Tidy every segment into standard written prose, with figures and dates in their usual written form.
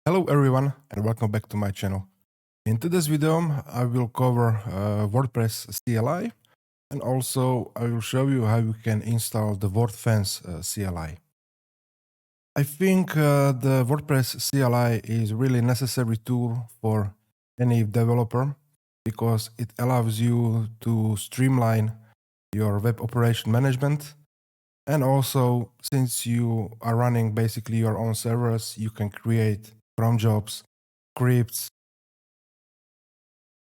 Hello everyone and welcome back to my channel. In today's video I will cover WordPress CLI and also I will show you how you can install the Wordfence CLI. I think the WordPress CLI is really necessary tool for any developer because it allows you to streamline your web operation management, and also since you are running basically your own servers, you can create cron jobs, scripts,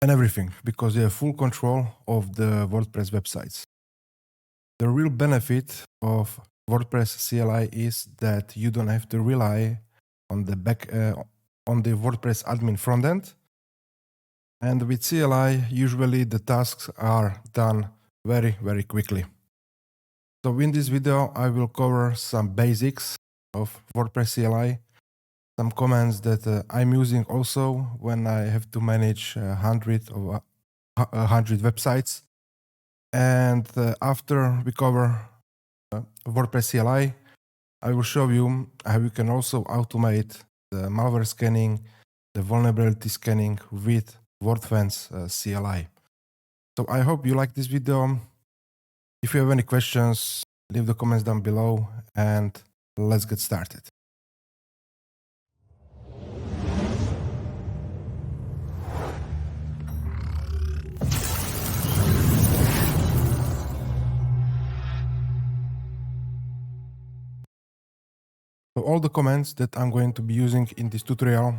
and everything because you have full control of the WordPress websites. The real benefit of WordPress CLI is that you don't have to rely on the WordPress admin frontend. And with CLI, usually the tasks are done very, very quickly. So in this video, I will cover some basics of WordPress CLI, some commands that I'm using also when I have to manage 100 websites. And after we cover WordPress CLI, I will show you how you can also automate the malware scanning, the vulnerability scanning with Wordfence CLI. So I hope you like this video. If you have any questions, leave the comments down below and let's get started. So all the commands that I'm going to be using in this tutorial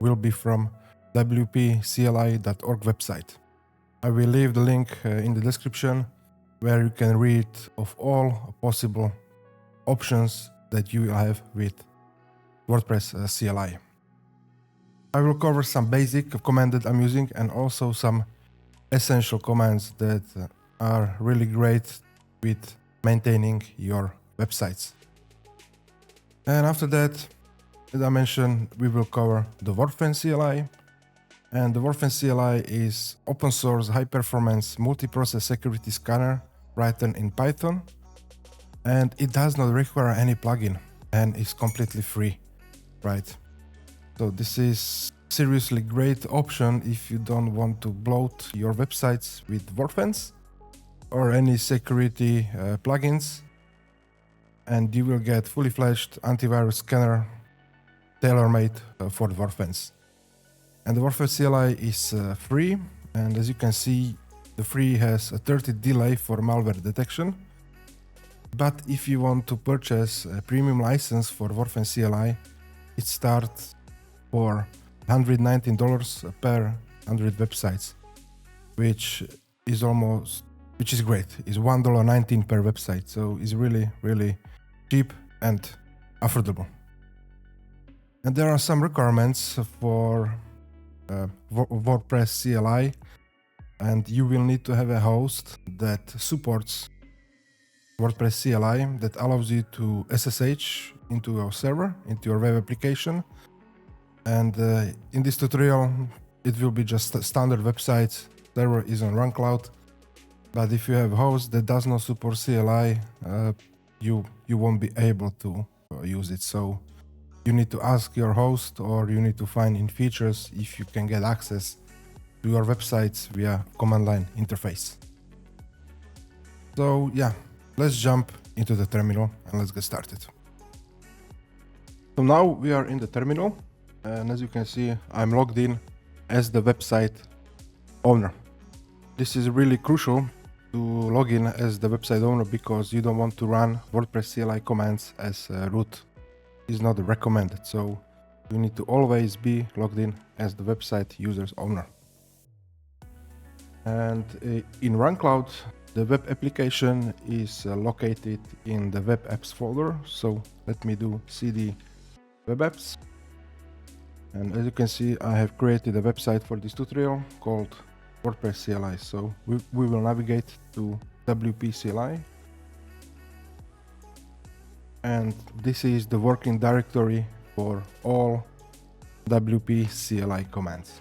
will be from WP-CLI.org website. I will leave the link in the description where you can read of all possible options that you will have with WordPress CLI. I will cover some basic commands that I'm using and also some essential commands that are really great with maintaining your websites. And after that, as I mentioned, we will cover the Wordfence CLI. And the Wordfence CLI is open source, high performance, multi-process security scanner written in Python. And it does not require any plugin and is completely free, right? So this is seriously great option if you don't want to bloat your websites with Wordfence or any security plugins. And you will get fully fledged antivirus scanner tailor-made for the Wordfence. And the Wordfence CLI is free, and as you can see, the free has a 30 delay for malware detection. But if you want to purchase a premium license for Wordfence CLI, it starts for $119 per 100 websites, which is great. It's $1.19 per website, so it's really, really cheap and affordable. And there are some requirements for WordPress CLI, and you will need to have a host that supports WordPress CLI that allows you to SSH into your server, into your web application. And in this tutorial, it will be just standard websites. Server is on RunCloud, but if you have a host that does not support CLI, you won't be able to use it. So you need to ask your host, or you need to find in features if you can get access to your websites via command line interface. So yeah, let's jump into the terminal and let's get started. So now we are in the terminal, and as you can see, I'm logged in as the website owner. This is really crucial to log in as the website owner because you don't want to run WordPress CLI commands as root. Is not recommended, so you need to always be logged in as the website user's owner. And in RunCloud, the web application is located in the web apps folder. So let me do cd web apps. And as you can see, I have created a website for this tutorial called WordPress CLI. So we will navigate to WP CLI. And this is the working directory for all WP CLI commands.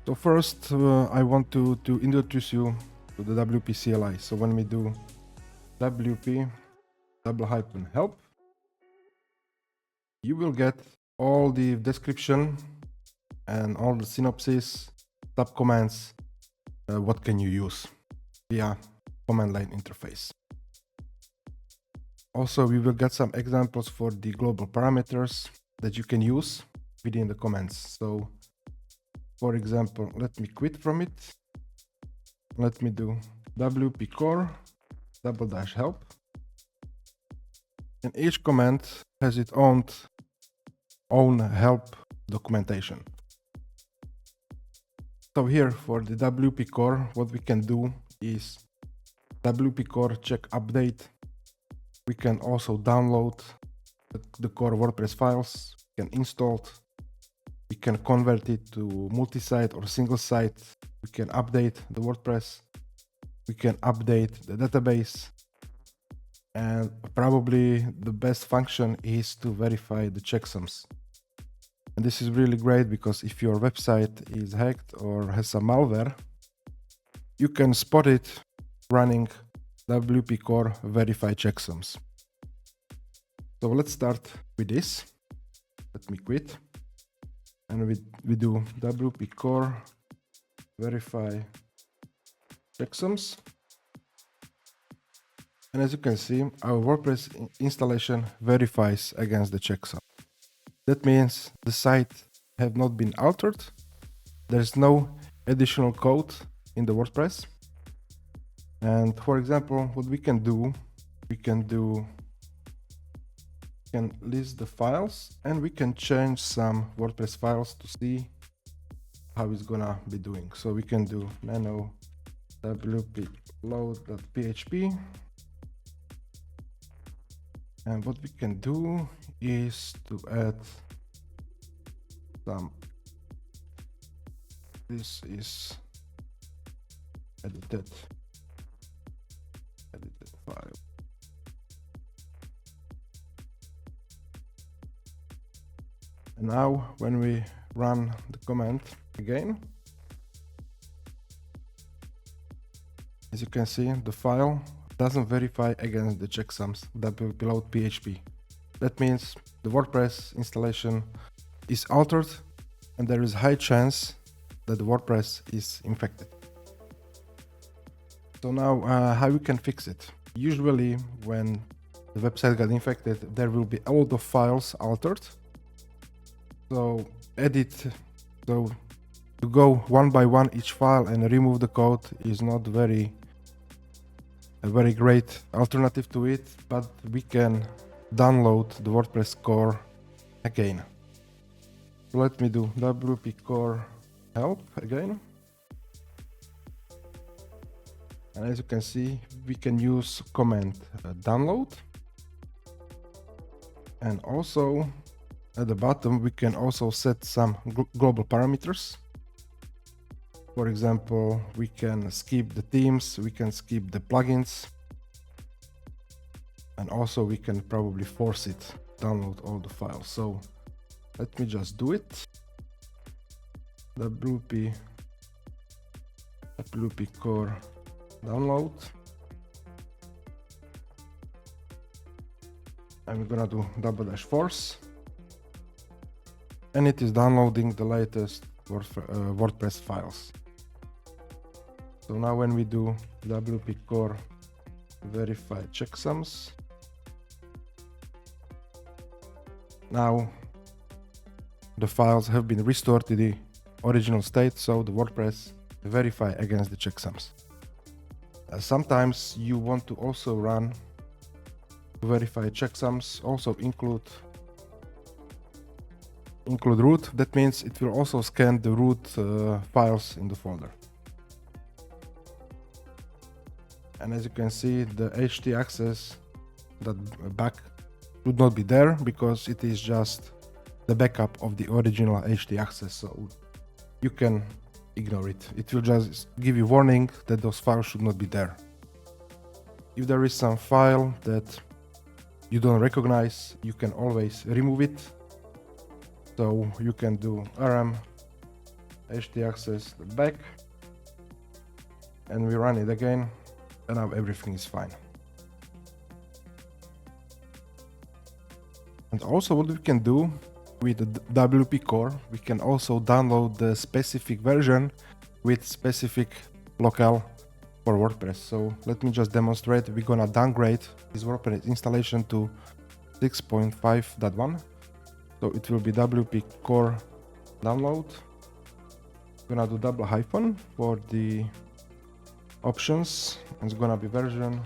So first, I want to introduce you to the WP CLI. So when we do WP --help, you will get all the description and all the synopsis, sub commands, what can you use via command line interface. Also, we will get some examples for the global parameters that you can use within the commands. So, for example, let me quit from it. Let me do WP core --help. And each command has its own help documentation. So here for the WP core, what we can do is WP core check update. We can also download the core WordPress files, we can install it, we can convert it to multi-site or single site, we can update the WordPress, we can update the database, and probably the best function is to verify the checksums. And this is really great because if your website is hacked or has some malware, you can spot it running WP core verify checksums. So let's start with this. Let me quit. And we do WP core verify checksums. And as you can see, our WordPress installation verifies against the checksum. That means the site have not been altered. There's no additional code in the WordPress. And for example, what we can list the files and we can change some WordPress files to see how it's gonna be doing. So we can do nano wp load.php. And what we can do is to add some, this is edited file. And now when we run the command again, as you can see, the file doesn't verify against the checksums WP load.php. That means the WordPress installation is altered and there is high chance that the WordPress is infected. So now how we can fix it? Usually when the website got infected, there will be a lot of files altered. So to go one by one each file and remove the code is not a very great alternative to it, but we can download the WordPress core again. So let me do WP core help again. And as you can see, we can use command download. And also at the bottom, we can also set some global parameters. For example, we can skip the themes, we can skip the plugins. And also we can probably force it, download all the files. So let me just do it. WP core download. I'm gonna do --force. And it is downloading the latest WordPress files. So now when we do WP core verify checksums, now the files have been restored to the original state, so the WordPress verify against the checksums. Sometimes you want to also run to verify checksums, also include root. That means it will also scan the root files in the folder. And as you can see, the htaccess back would not be there because it is just the backup of the original htaccess. So you can ignore it. It will just give you warning that those files should not be there. If there is some file that you don't recognize, you can always remove it. So you can do rm htaccess back and we run it again, and now everything is fine. And also what we can do with the WP core, we can also download the specific version with specific locale for WordPress. So let me just demonstrate. We're gonna downgrade this WordPress installation to 6.5.1. So it will be WP core download. I'm gonna do double hyphen for the options. It's gonna be version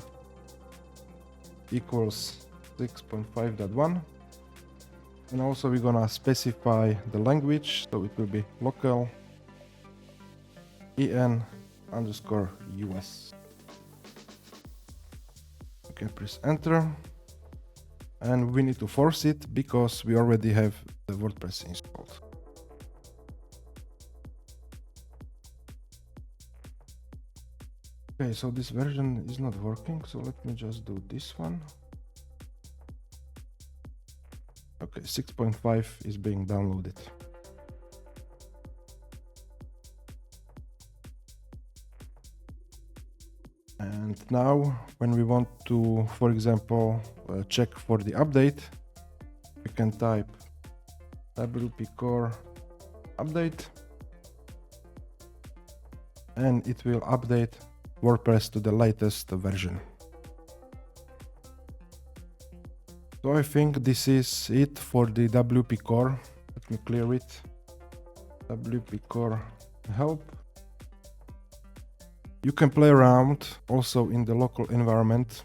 equals 6.5.1. And also we're gonna specify the language. So it will be local en_US. Okay, press enter. And we need to force it because we already have the WordPress installed. Okay, so this version is not working, so let me just do this one. Okay, 6.5 is being downloaded. And now when we want to, for example, check for the update, we can type WP core update, and it will update WordPress to the latest version. So I think this is it for the WP core. Let me clear it. WP core help. You can play around also in the local environment.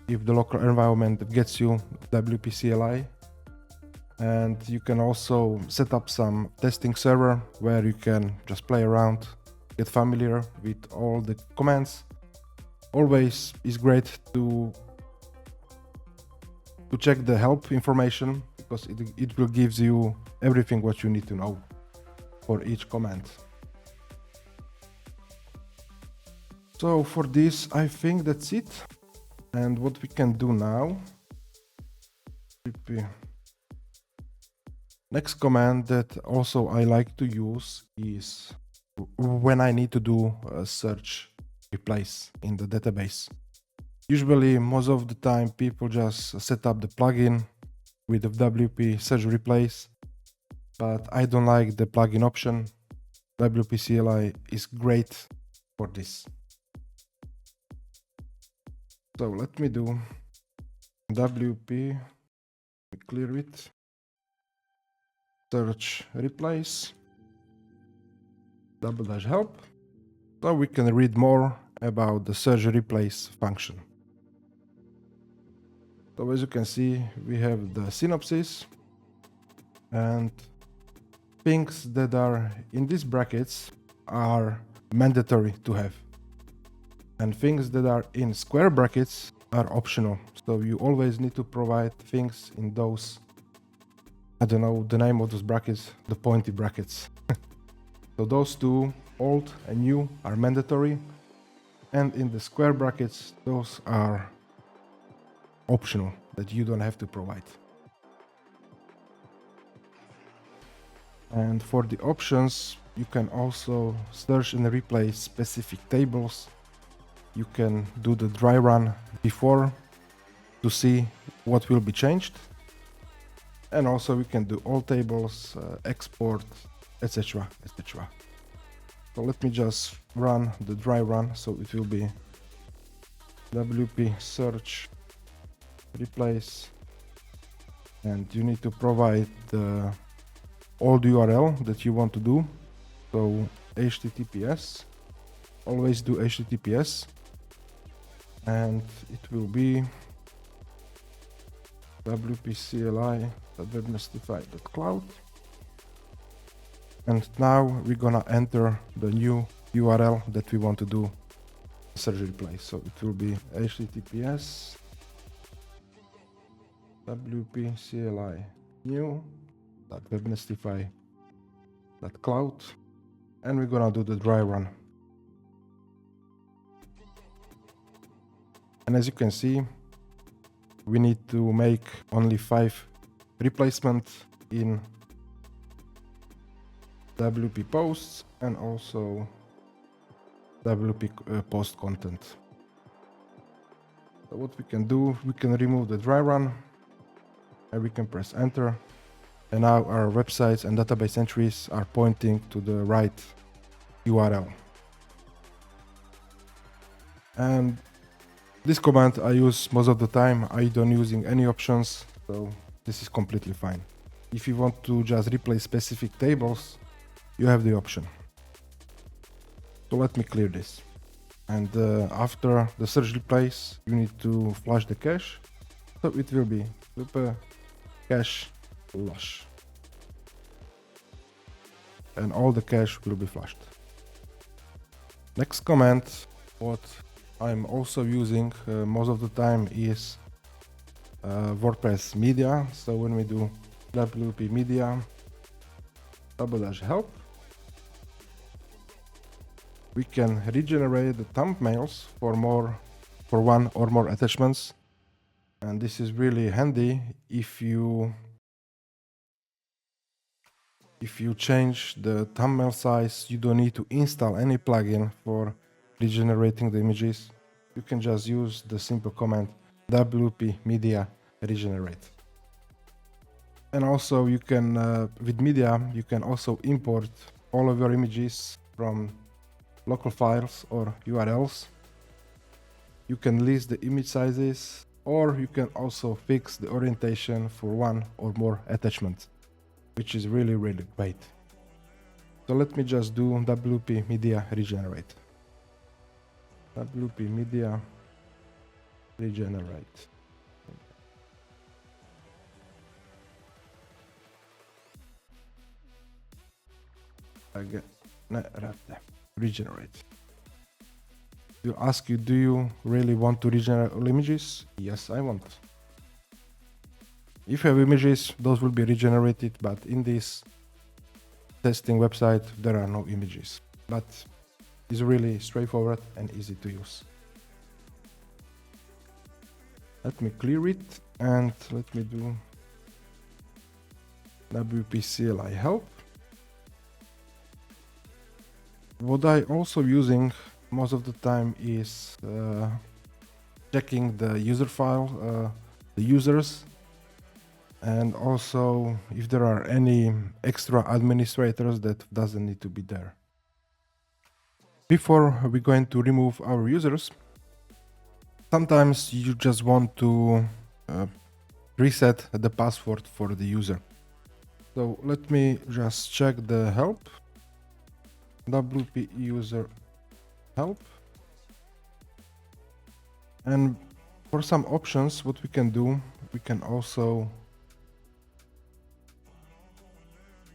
If the local environment gets you WP CLI, and you can also set up some testing server where you can just play around, get familiar with all the commands. Always is great to check the help information because it will give you everything what you need to know for each command. So for this, I think that's it. And what we can do now, next command that also I like to use is when I need to do a search replace in the database. Usually, most of the time, people just set up the plugin with the WP search replace, but I don't like the plugin option. WP CLI is great for this. So let me do WP, clear it, search replace, --help, so we can read more about the search replace function. So as you can see, we have the synopsis and things that are in these brackets are mandatory to have. And things that are in square brackets are optional. So you always need to provide things in those, I don't know the name of those brackets, the pointy brackets. So those two, old and new, are mandatory. And in the square brackets, those are optional that you don't have to provide. And for the options, you can also search and replace specific tables. You can do the dry run before to see what will be changed. And also we can do all tables, export, etc, etc. So let me just run the dry run. So it will be WP search replace, and you need to provide the old URL that you want to do. So HTTPS, always do HTTPS, and it will be WP CLI.webnestify.cloud. And now we're gonna enter the new URL that we want to do search replace. So it will be HTTPS WP CLI new.webnestify.cloud, and we're gonna do the dry run. And as you can see, we need to make only 5 replacements in WP posts and also WP post content. So what we can do, we can remove the dry run, and we can press enter, And now our websites and database entries are pointing to the right URL. And this command I use most of the time. I don't using any options, so this is completely fine. If you want to just replace specific tables, you have the option. So let me clear this. And after the search replace, you need to flush the cache. So it will be WP cache flush. And all the cache will be flushed. Next command, what I'm also using most of the time is WordPress media. So when we do WP media --help, we can regenerate the thumbnails for one or more attachments. And this is really handy if you change the thumbnail size. You don't need to install any plugin for regenerating the images. You can just use the simple command WP media regenerate. And also you can, with media, you can also import all of your images from local files or URLs. You can list the image sizes, or you can also fix the orientation for one or more attachments, which is really, really great. So let me just do WP media regenerate. WP media regenerate. Again, regenerate. Will ask you, do you really want to regenerate all images? Yes, I want. If you have images, those will be regenerated, but in this testing website, there are no images. But it's really straightforward and easy to use. Let me clear it and let me do WP CLI help. What I also using most of the time is checking the user file, the users, and also if there are any extra administrators that doesn't need to be there. Before we're going to remove our users, sometimes you just want to reset the password for the user. So let me just check the help. WP user help. And for some options, what we can do, we can also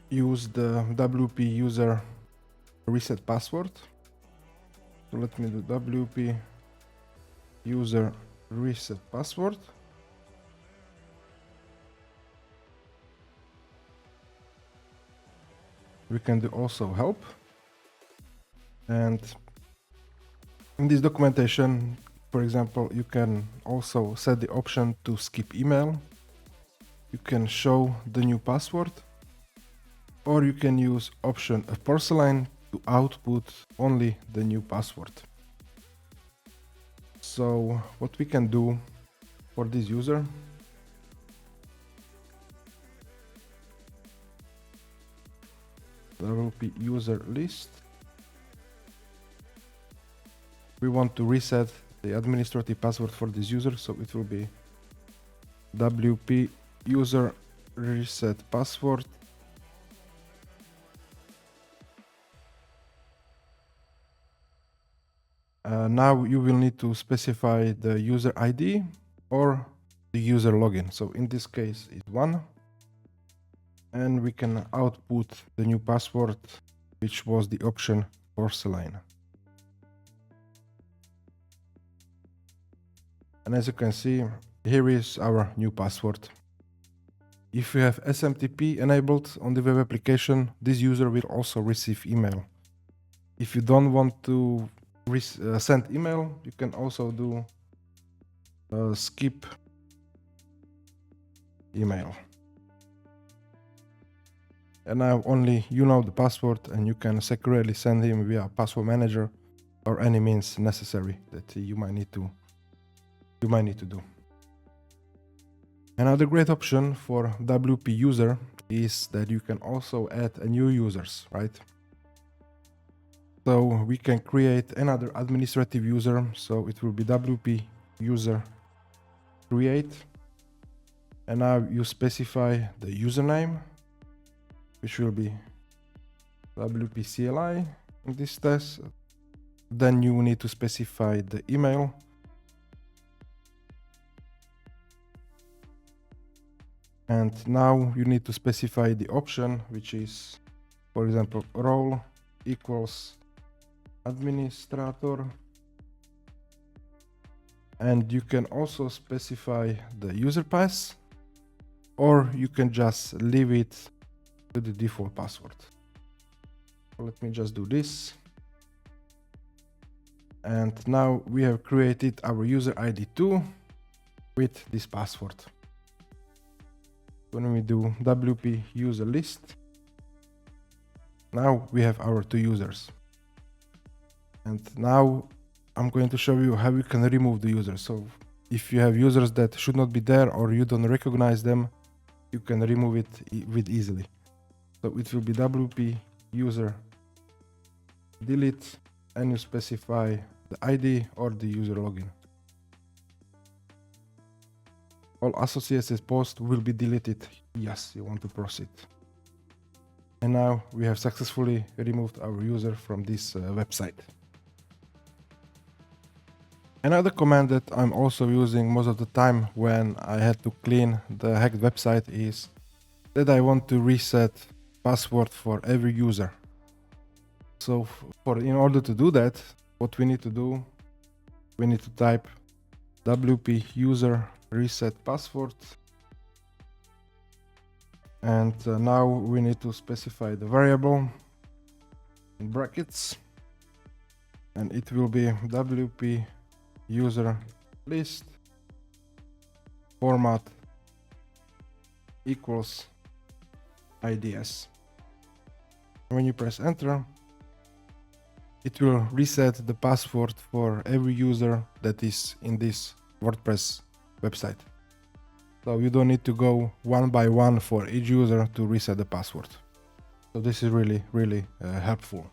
use the WP user reset password. So let me do WP user reset password. We can do also help. And in this documentation, for example, you can also set the option to skip email. You can show the new password, or you can use option of porcelain to output only the new password. So what we can do for this user, WP user list. We want to reset the administrative password for this user, so it will be WP user reset password. Now you will need to specify the user ID or the user login. So in this case, it's 1. And we can output the new password, which was the option porcelain. And as you can see, here is our new password. If you have SMTP enabled on the web application, this user will also receive email. If you don't want to send email, you can also do skip email. And now only you know the password, and you can securely send him via password manager or any means necessary that you might need to do. Another great option for WP user is that you can also add a new users, right? So we can create another administrative user. So it will be WP user create. And now you specify the username, which will be WP CLI in this test. Then you need to specify the email. And now you need to specify the option, which is, for example, role equals administrator. And you can also specify the user pass, or you can just leave it to the default password. So let me just do this. And now we have created our user ID 2 with this password. When we do WP user list, now we have our 2 users. And now I'm going to show you how you can remove the users. So if you have users that should not be there or you don't recognize them, you can remove it with easily. So it will be WP user delete, and you specify the ID or the user login. All associated posts will be deleted. Yes, you want to proceed. And now we have successfully removed our user from this website. Another command that I'm also using most of the time when I had to clean the hacked website is that I want to reset password for every user. So in order to do that, what we need to do, we need to type WP user reset password. And now we need to specify the variable in brackets, and it will be WP user list format equals IDS. When you press enter, it will reset the password for every user that is in this WordPress website. So you don't need to go one by one for each user to reset the password. So this is really helpful.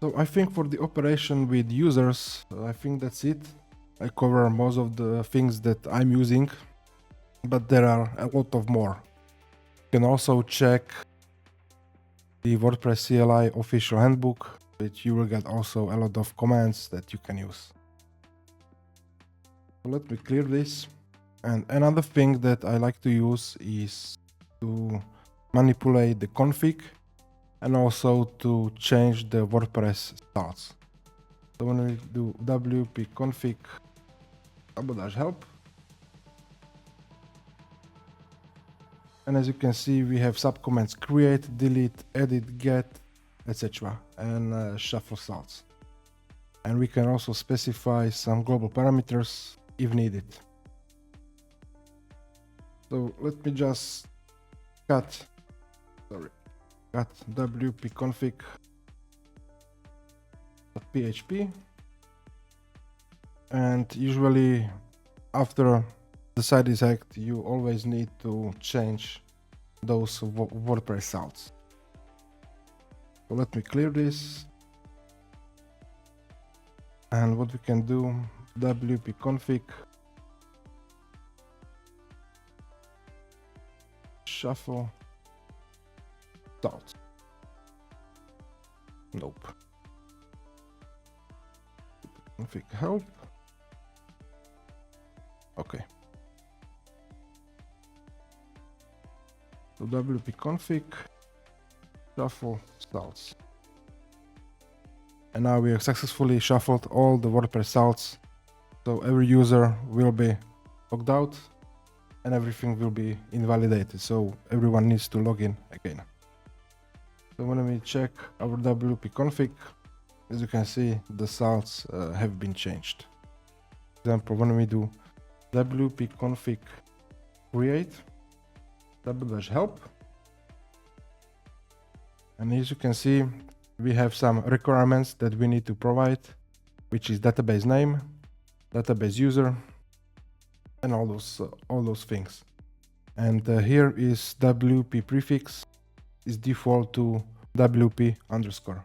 So I think for the operation with users, I think that's it. I cover most of the things that I'm using, but there are a lot of more. You can also check the WordPress CLI official handbook, which you will get also a lot of commands that you can use. So let me clear this. And another thing that I like to use is to manipulate the config and also to change the WordPress styles. So when we do WP config --help, and as you can see, we have subcommands create, delete, edit, get, etc. and shuffle styles. And we can also specify some global parameters if needed. So let me just cut WP config.php, and usually after the site is hacked, you always need to change those WordPress styles. So let me clear this, and what we can do, WP config shuffle styles. Nope. Config help. Okay. So WP config shuffle styles. And now we have successfully shuffled all the WordPress styles. So every user will be logged out and everything will be invalidated. So everyone needs to log in again. So when we check our WP config, as you can see, the styles have been changed. For example, when we do WP config create --help, and as you can see, we have some requirements that we need to provide, which is database name, database user, and all those things. And here is WP prefix is default to WP underscore.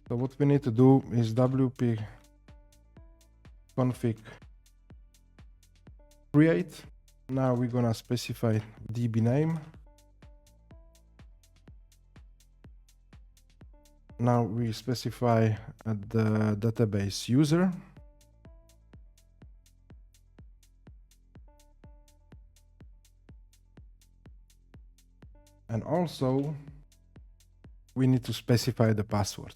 So what we need to do is WP config create. Now we're gonna specify DB name. Now we specify the database user. And also we need to specify the password.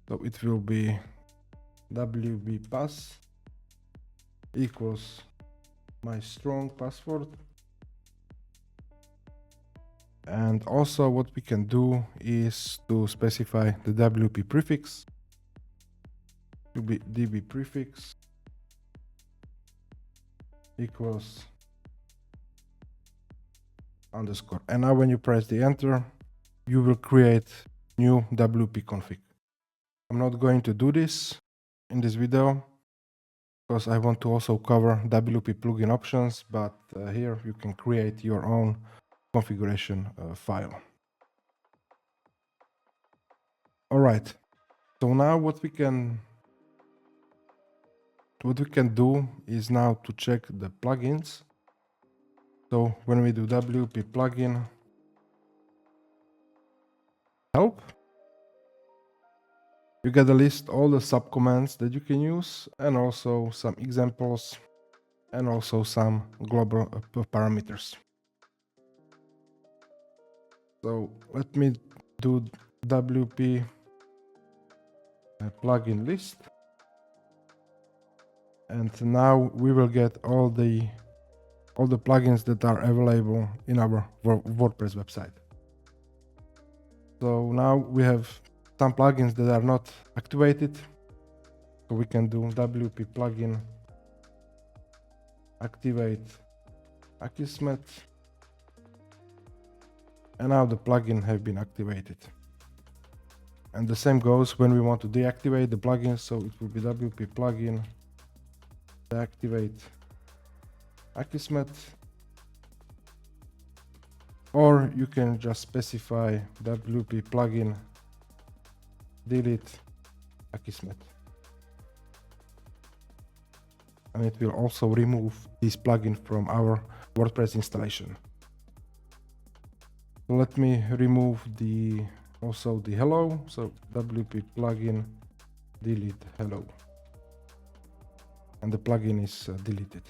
So it will be wbpass equals my strong password. And also what we can do is to specify the WP prefix. It will be DB prefix equals underscore. And now when you press the enter, you will create new WP config. I'm not going to do this in this video because I want to also cover WP plugin options, but here you can create your own configuration file. All right. So now what we can do is now to check the plugins. So when we do WP plugin help, you get a list all the subcommands that you can use, and also some examples, and also some global parameters. So let me do WP plugin list, and now we will get all the plugins that are available in our WordPress website. So now we have some plugins that are not activated, so we can do WP plugin activate Akismet, and now the plugin have been activated. And the same goes when we want to deactivate the plugin, so it will be WP plugin deactivate Akismet, or you can just specify WP plugin delete Akismet, and it will also remove this plugin from our WordPress installation. So let me remove also the hello, so WP plugin delete hello, and the plugin is deleted.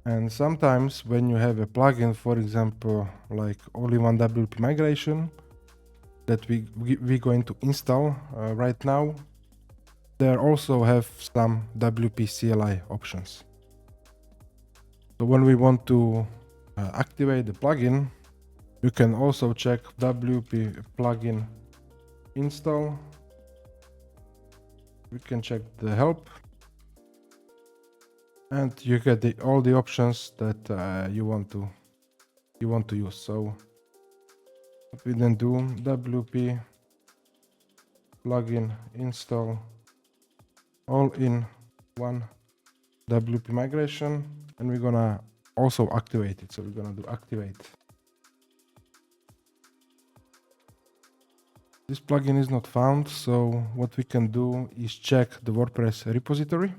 And sometimes when you have a plugin, for example, like all-in-one WP migration that we're going to install right now, there also have some WP CLI options. So when we want to activate the plugin, you can also check WP plugin install. We can check the help, and you get all the options that you want to use. So if we then do WP plugin install all-in-one WP migration, and we're gonna also activate it. So we're gonna do activate. This plugin is not found, so what we can do is check the WordPress repository.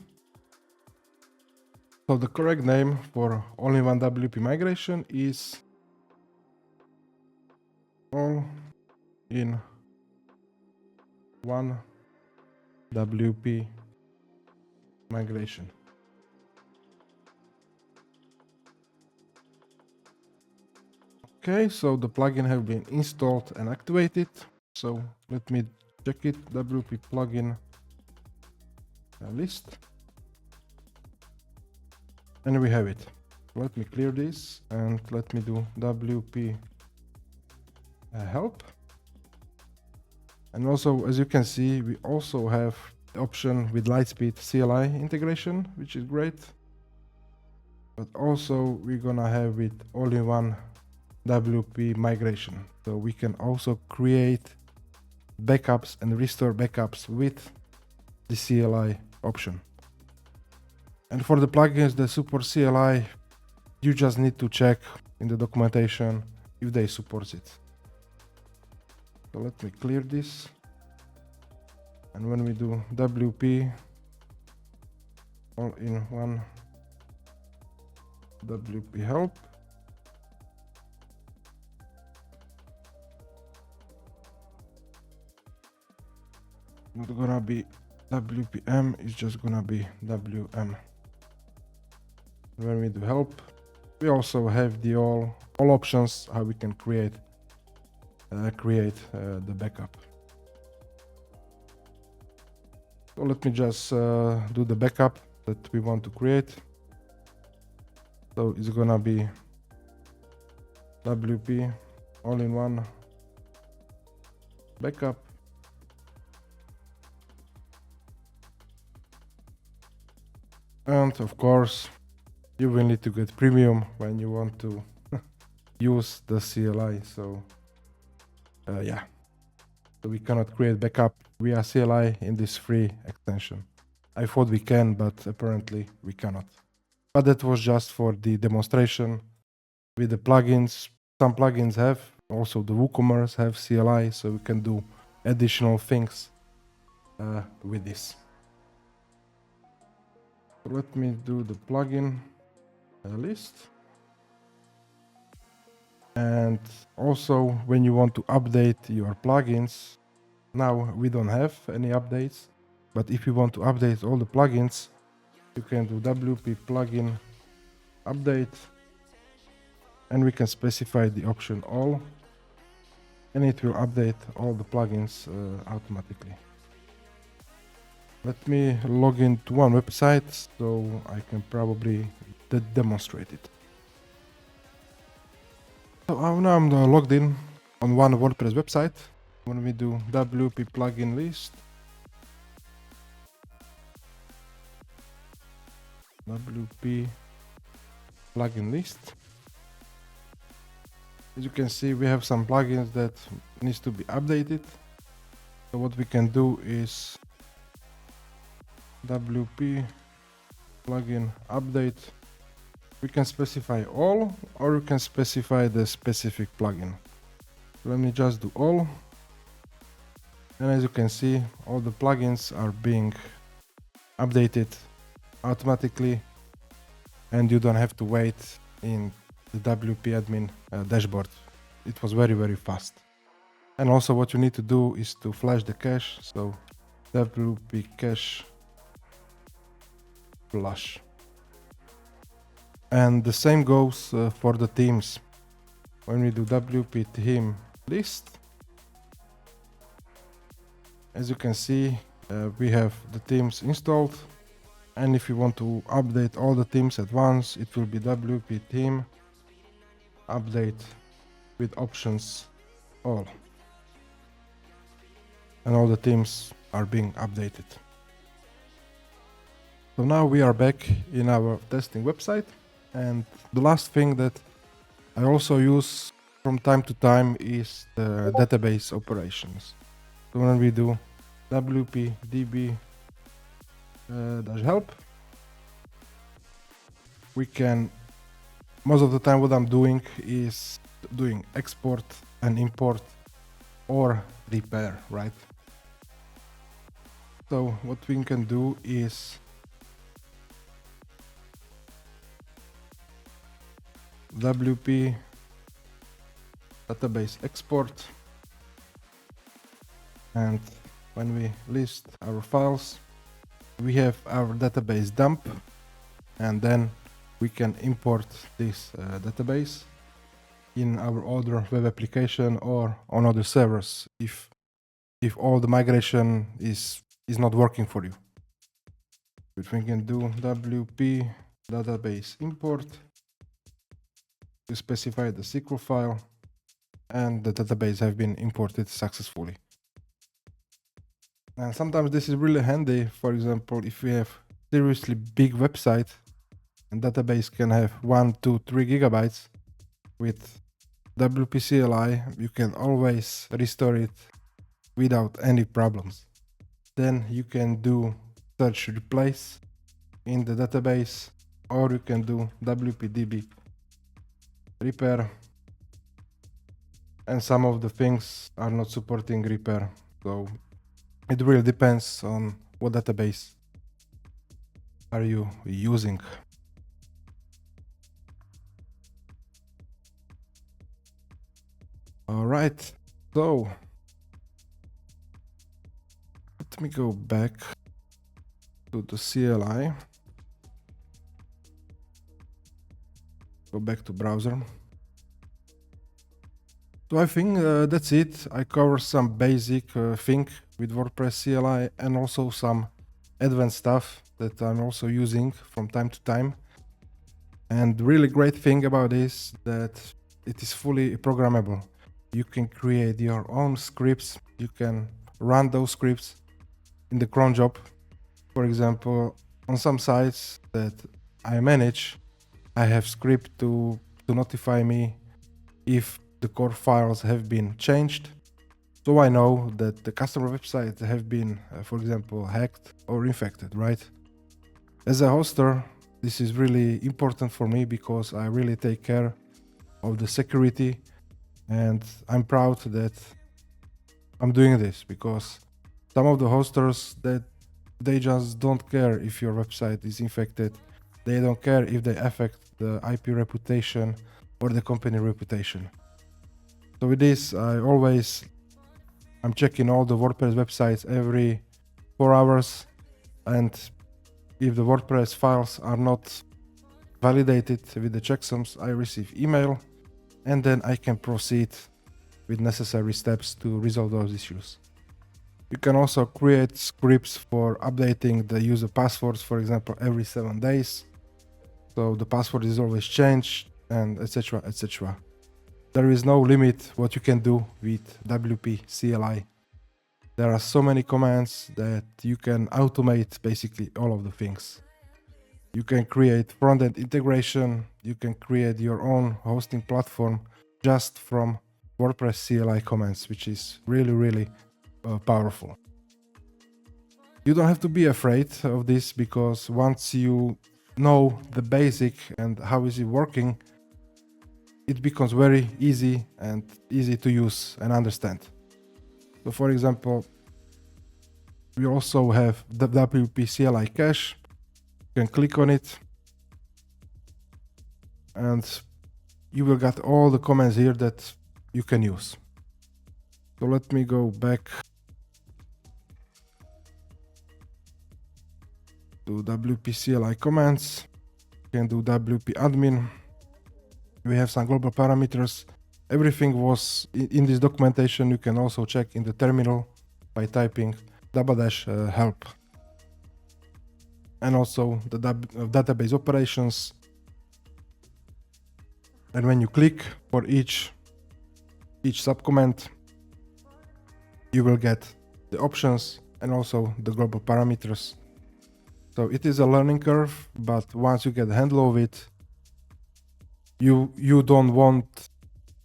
So the correct name for all-in-one WP migration is all-in-one WP migration. Okay, so the plugin have been installed and activated. So let me check it. WP plugin list, and we have it. Let me clear this and let me do WP help. And also, as you can see, we also have the option with Lightspeed CLI integration, which is great. But also we're gonna have it all-in-one WP migration. So we can also create backups and restore backups with the CLI option. And for the plugins that support CLI, you just need to check in the documentation if they support it. So let me clear this. And when we do WP all in one WP help, not gonna be WPM, it's just gonna be WM. When we do help, we also have the all options how we can create the backup. So let me just do the backup that we want to create. So it's gonna be WP all-in-one backup. And of course, you will need to get premium when you want to use the CLI. So yeah, so we cannot create backup via CLI in this free extension. I thought we can, but apparently we cannot. But that was just for the demonstration with the plugins. Some plugins have, also the WooCommerce have CLI, so we can do additional things with this. So let me do the plugin list. And also when you want to update your plugins, now we don't have any updates, but if you want to update all the plugins, you can do WP plugin update, and we can specify the option all, and it will update all the plugins automatically. Let me log into one website so I can probably demonstrate it. So now I'm logged in on one WordPress website. When we do WP plugin list, WP plugin list, as you can see, we have some plugins that needs to be updated. So what we can do is WP plugin update. We can specify all, or you can specify the specific plugin. Let me just do all. And as you can see, all the plugins are being updated automatically, and you don't have to wait in the WP admin dashboard. It was very, very fast. And also what you need to do is to flash the cache. So WP cache flush. And the same goes for the themes. When we do WP theme list, as you can see, we have the themes installed. And if you want to update all the themes at once, it will be WP theme update with options all. And all the themes are being updated. So now we are back in our testing website. And the last thing that I also use from time to time is the database operations. So when we do WP db -help, we can, most of the time what I'm doing is doing export and import or repair, right? So what we can do is WP database export, and when we list our files, we have our database dump, and then we can import this database in our other web application or on other servers if all the migration is not working for you. But we can do WP database import to specify the SQL file, and the database have been imported successfully. And sometimes this is really handy. For example, if we have seriously big website and database can have 1, 2, 3 gigabytes, with WP CLI you can always restore it without any problems. Then you can do search replace in the database, or you can do WP repair, and some of the things are not supporting repair, so it really depends on what database are you using. All right, so let me go back to the CLI. Go back to browser. So I think that's it. I covered some basic thing with WordPress CLI and also some advanced stuff that I'm also using from time to time. And the really great thing about this that it is fully programmable. You can create your own scripts. You can run those scripts in the cron job. For example, on some sites that I manage, I have script to notify me if the core files have been changed. So I know that the customer websites have been, for example, hacked or infected, right? As a hoster, this is really important for me because I really take care of the security, and I'm proud that I'm doing this because some of the hosters that they just don't care if your website is infected. They don't care if they affect the IP reputation or the company reputation. So with this, I'm checking all the WordPress websites every 4 hours, and if the WordPress files are not validated with the checksums, I receive email, and then I can proceed with necessary steps to resolve those issues. You can also create scripts for updating the user passwords, for example, every 7 days. So the password is always changed, and etc, etc. There is no limit what you can do with WP CLI. There are so many commands that you can automate basically all of the things. You can create front-end integration. You can create your own hosting platform just from WordPress CLI commands, which is really, really powerful. You don't have to be afraid of this because once you know the basic and how is it working, it becomes very easy and easy to use and understand. So for example, we also have the WP CLI cache. You can click on it and you will get all the commands here that you can use. So let me go back to WP CLI commands. You can do WP admin. We have some global parameters. Everything was in this documentation. You can also check in the terminal by typing --help. And also the database operations. And when you click for each subcommand, you will get the options and also the global parameters. So it is a learning curve, but once you get the handle of it, you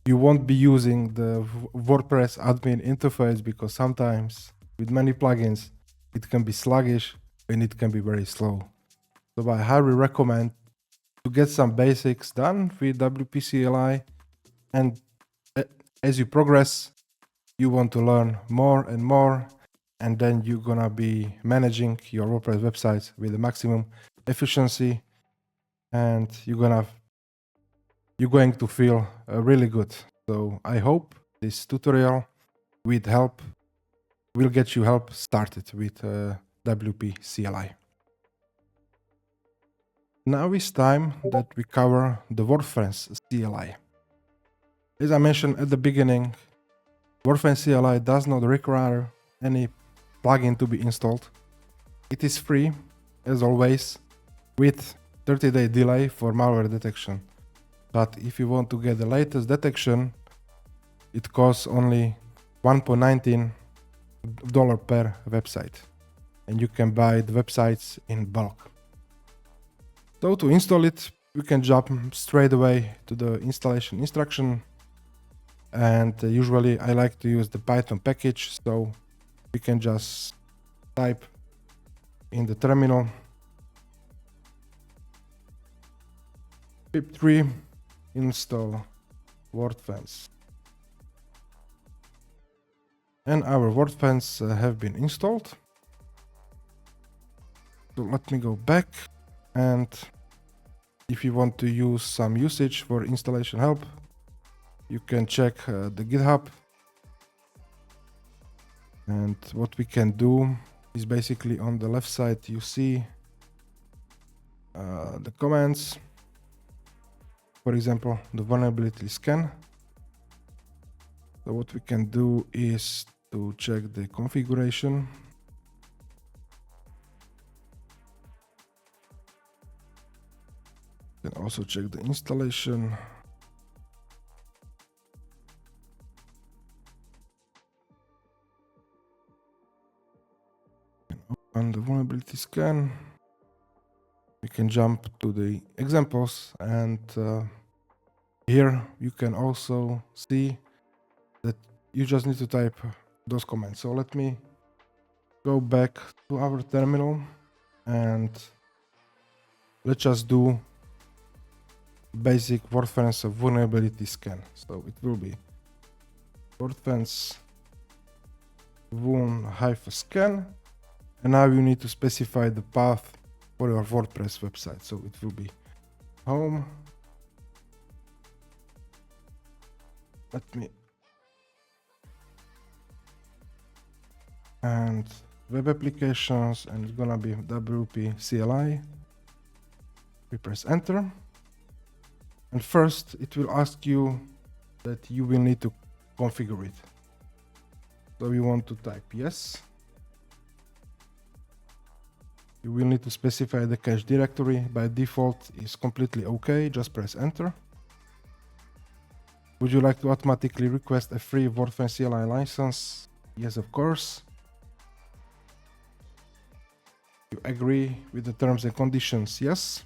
won't be using the WordPress admin interface because sometimes with many plugins it can be sluggish and it can be very slow. So I highly recommend to get some basics done with WP CLI, and as you progress, you want to learn more and more, and then you're gonna be managing your WordPress websites with the maximum efficiency, and you're going to feel really good. So I hope this tutorial will get you help started with WP CLI. Now it's time that we cover the Wordfence CLI. As I mentioned at the beginning, Wordfence CLI does not require any plugin to be installed. It is free, as always, with 30-day delay for malware detection. But if you want to get the latest detection, it costs only $1.19 per website. And you can buy the websites in bulk. So to install it, we can jump straight away to the installation instruction. And usually I like to use the Python package. So we can just type in the terminal pip3 install Wordfence. And our Wordfence have been installed. So let me go back, and if you want to use some usage for installation help, you can check the GitHub. And what we can do is basically on the left side you see the commands. For example, the vulnerability scan. So what we can do is to check the configuration. You can also check the installation. On the vulnerability scan, we can jump to the examples, and here you can also see that you just need to type those commands. So let me go back to our terminal and let's just do basic Wordfence vulnerability scan. So it will be Wordfence vuln-scan, and now you need to specify the path for your WordPress website. So it will be home. And web applications, and it's gonna be WP CLI. We press enter. And first it will ask you that you will need to configure it. So you want to type yes. You will need to specify the cache directory. By default is completely okay. Just press enter. Would you like to automatically request a free Wordfence CLI license? Yes, of course. You agree with the terms and conditions? Yes.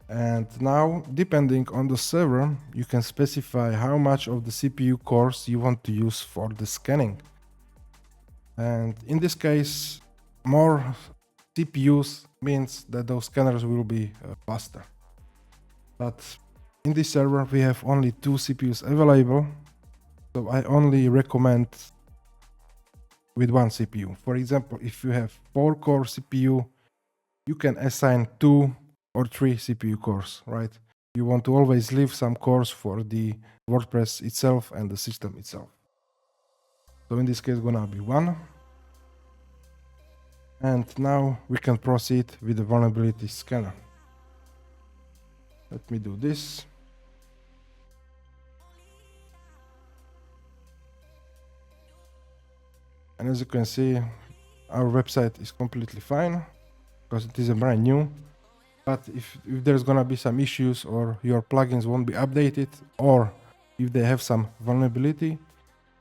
And now, depending on the server, you can specify how much of the CPU cores you want to use for the scanning. And in this case, more CPUs means that those scanners will be faster. But in this server, we have only 2 CPUs available, so I only recommend with 1 CPU. For example, if you have 4-core CPU, you can assign 2 or 3 CPU cores, right? You want to always leave some cores for the WordPress itself and the system itself. So in this case, gonna be 1. And now we can proceed with the vulnerability scanner. Let me do this. And as you can see, our website is completely fine because it is a brand new. But if there's gonna be some issues, or your plugins won't be updated, or if they have some vulnerability,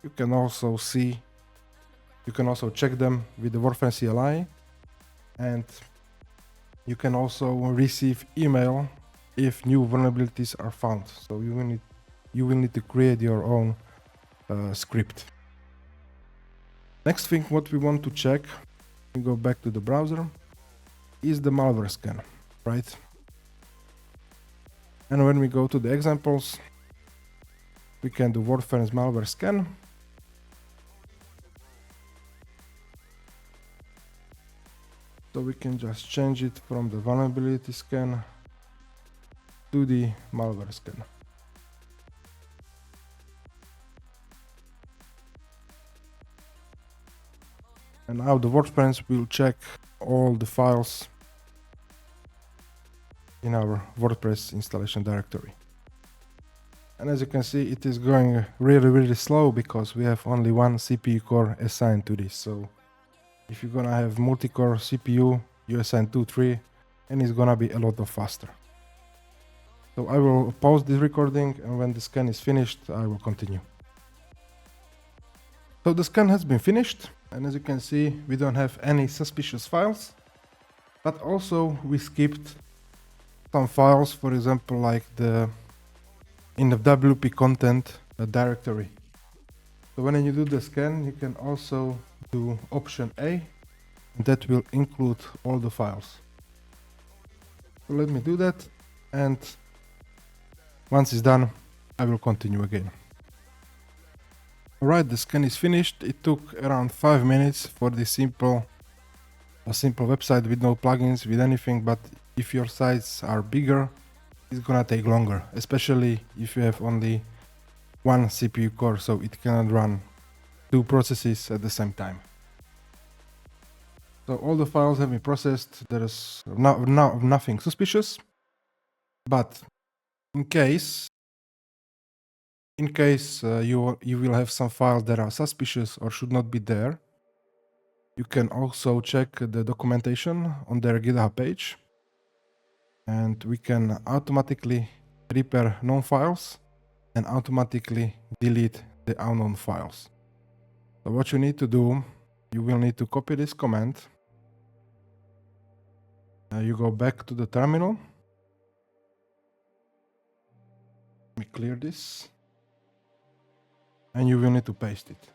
you can also check them with the Wordfence CLI, and you can also receive email if new vulnerabilities are found. So you will need to create your own script. Next thing what we want to check, we go back to the browser, is the malware scan, right? And when we go to the examples, we can do Wordfence malware scan. So we can just change it from the vulnerability scan to the malware scan. And now the Wordfence will check all the files in our WordPress installation directory. And as you can see, it is going really slow because we have only 1 CPU core assigned to this. So if you're gonna have multi-core CPU, you assign 2, 3, and it's gonna be a lot faster. So I will pause this recording, and when the scan is finished, I will continue. So the scan has been finished, and as you can see, we don't have any suspicious files, but also we skipped some files, for example, like in the WP content directory. So when you do the scan, you can also do option A, and that will include all the files. So let me do that. And once it's done, I will continue again. Alright, the scan is finished. It took around 5 minutes for this simple website with no plugins, with anything, but if your sites are bigger, it's gonna take longer, especially if you have only one CPU core, so it cannot run two processes at the same time. So all the files have been processed. There is nothing suspicious, but in case you will have some files that are suspicious or should not be there, you can also check the documentation on their GitHub page, and we can automatically repair known files and automatically delete the unknown files. So what you need to do, you will need to copy this command. You go back to the terminal. Let me clear this. And you will need to paste it.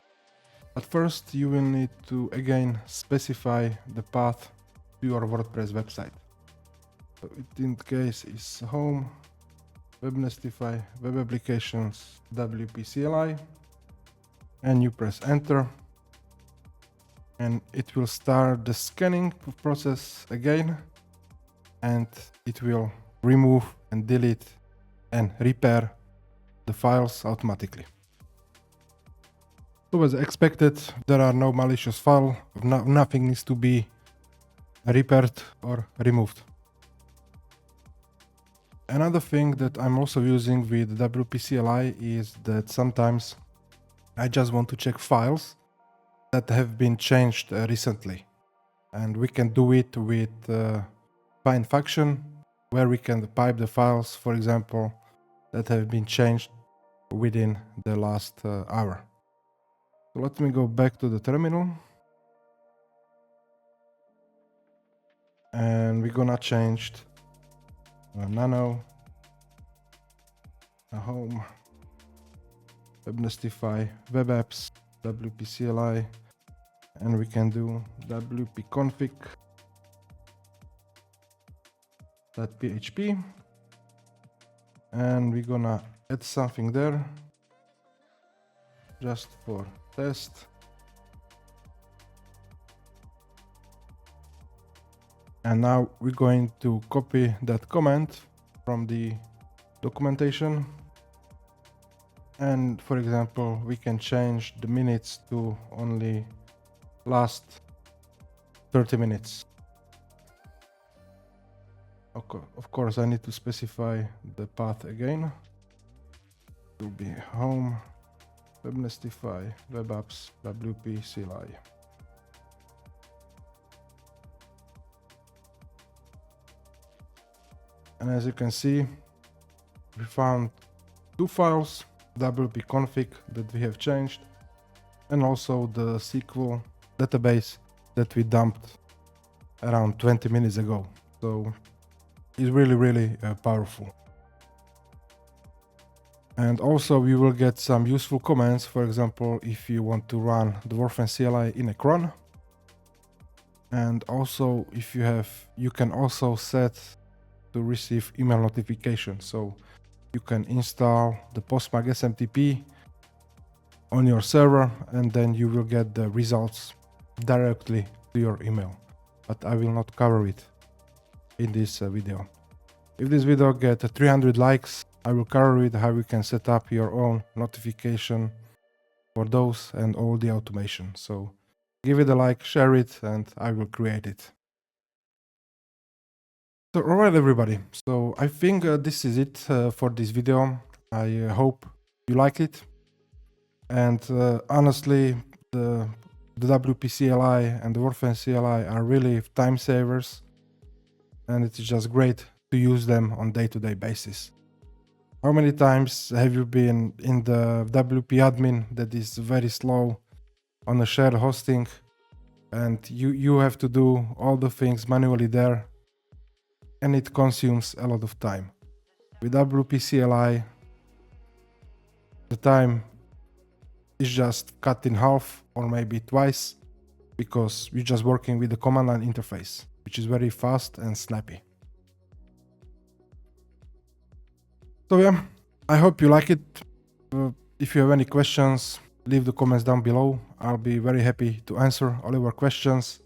But first you will need to again specify the path to your WordPress website. So in case is home, Webnestify, web applications, WP CLI, and you press enter. And it will start the scanning process again, and it will remove and delete and repair the files automatically. So as expected, there are no malicious files, nothing needs to be repaired or removed. Another thing that I'm also using with WP CLI is that sometimes I just want to check files that have been changed recently. And we can do it with find function, where we can pipe the files, for example, that have been changed within the last hour. So let me go back to the terminal. And we're gonna change nano, home, Webnestify, web apps, WP CLI, and we can do WP config.php, and we're gonna add something there just for test. And now we're going to copy that command from the documentation. And for example, we can change the minutes to only last 30 minutes. Okay, of course, I need to specify the path again. It will be home, Webnestify, web apps, WP CLI. And as you can see, we found two files, WP config that we have changed, and also the SQL database that we dumped around 20 minutes ago. So it's really powerful. And also we will get some useful commands. For example, if you want to run the Wordfence CLI in a cron. And also if you can also set to receive email notifications. So you can install the Postmark SMTP on your server, and then you will get the results directly to your email. But I will not cover it in this video. If this video gets 300 likes, I will cover it how you can set up your own notification for those and all the automation. So give it a like, share it, and I will create it. So alright everybody, so I think this is it for this video. I hope you like it. And honestly, the WP CLI and the Wordfence CLI are really time savers, and it's just great to use them on day-to-day basis. How many times have you been in the WP admin that is very slow on a shared hosting, and you have to do all the things manually there, and it consumes a lot of time. With WP CLI, the time is just cut in half or maybe twice, because you're just working with the command line interface, which is very fast and snappy. So yeah, I hope you like it. If you have any questions, leave the comments down below. I'll be very happy to answer all your questions.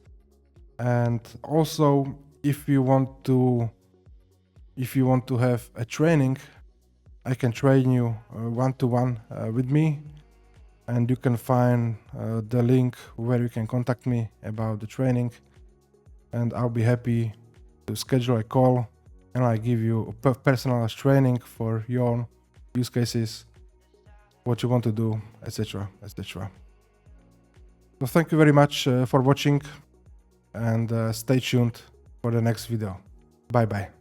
And also, if you want to have a training, I can train you one-to-one with me, and you can find the link where you can contact me about the training, and I'll be happy to schedule a call, and I give you a personalized training for your use cases, what you want to do, etc., etc. So thank you very much for watching, and stay tuned for the next video. Bye bye.